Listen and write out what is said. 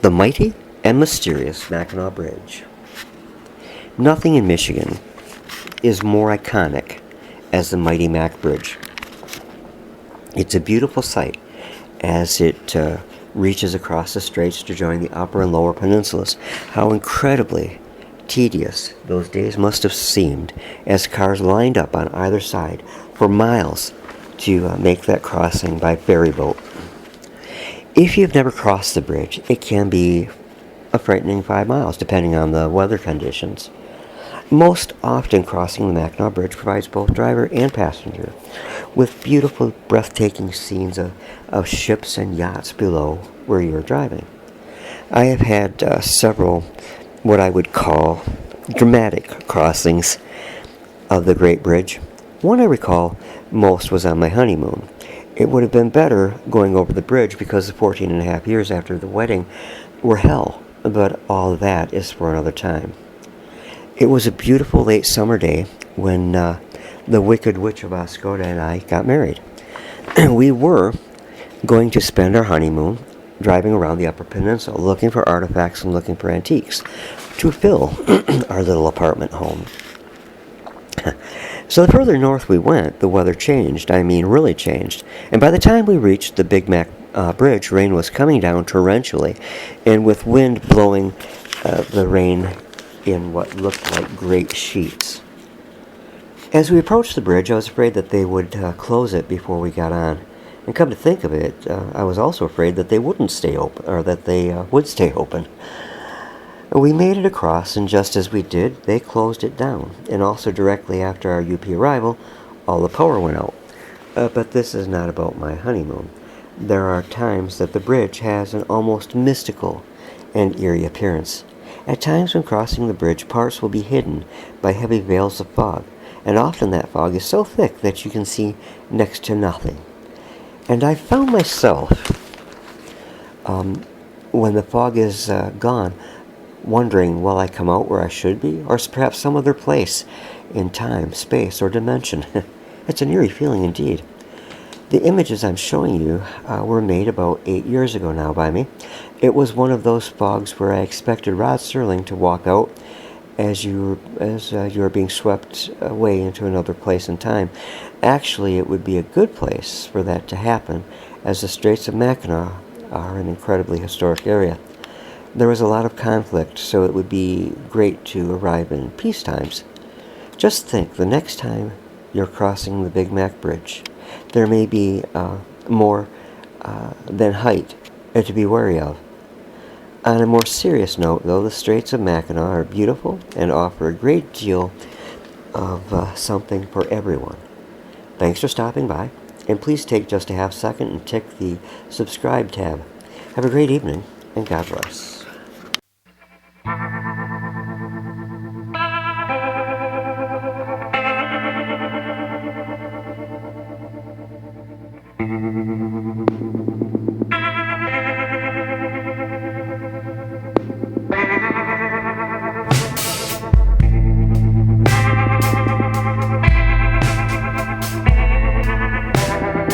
The mighty and mysterious Mackinaw Bridge. Nothing in Michigan is more iconic as the mighty Mack Bridge. It's a beautiful sight as it reaches across the straits to join the Upper and Lower Peninsulas. How incredibly tedious those days must have seemed as cars lined up on either side for miles to make that crossing by ferry boat. If you've never crossed the bridge, it can be a frightening 5 miles, depending on the weather conditions. Most often, crossing the Mackinaw Bridge provides both driver and passenger with beautiful, breathtaking scenes of ships and yachts below where you're driving. I have had several what I would call dramatic crossings of the Great Bridge. One I recall most was on my honeymoon. It would have been better going over the bridge because the 14 and a half years after the wedding were hell, but all that is for another time. It was a beautiful late summer day when the Wicked Witch of Oscoda and I got married. We were going to spend our honeymoon driving around the Upper Peninsula, looking for artifacts and looking for antiques to fill our little apartment home. So the further north we went, the weather changed. I mean, really changed. And by the time we reached the Big Mac Bridge, rain was coming down torrentially, and with wind blowing the rain in what looked like great sheets. As we approached the bridge, I was afraid that they would close it before we got on. And come to think of it, I was also afraid that they wouldn't stay open, or that they would stay open. We made it across, and just as we did, they closed it down. And also directly after our UP arrival, all the power went out. But this is not about my honeymoon. There are times that the bridge has an almost mystical and eerie appearance. At times when crossing the bridge, parts will be hidden by heavy veils of fog, and often that fog is so thick that you can see next to nothing. And I found myself, when the fog is gone, wondering, will I come out where I should be, or perhaps some other place in time, space, or dimension? It's an eerie feeling indeed. The images I'm showing you were made about 8 years ago now by me. It was one of those fogs where I expected Rod Serling to walk out as you were being swept away into another place in time. Actually, it would be a good place for that to happen, as the Straits of Mackinaw are an incredibly historic area. There was a lot of conflict, so it would be great to arrive in peace times. Just think, the next time you're crossing the Big Mac Bridge, there may be more than height to be wary of. On a more serious note, though, the Straits of Mackinaw are beautiful and offer a great deal of something for everyone. Thanks for stopping by, and please take just a half second and tick the subscribe tab. Have a great evening, and God bless.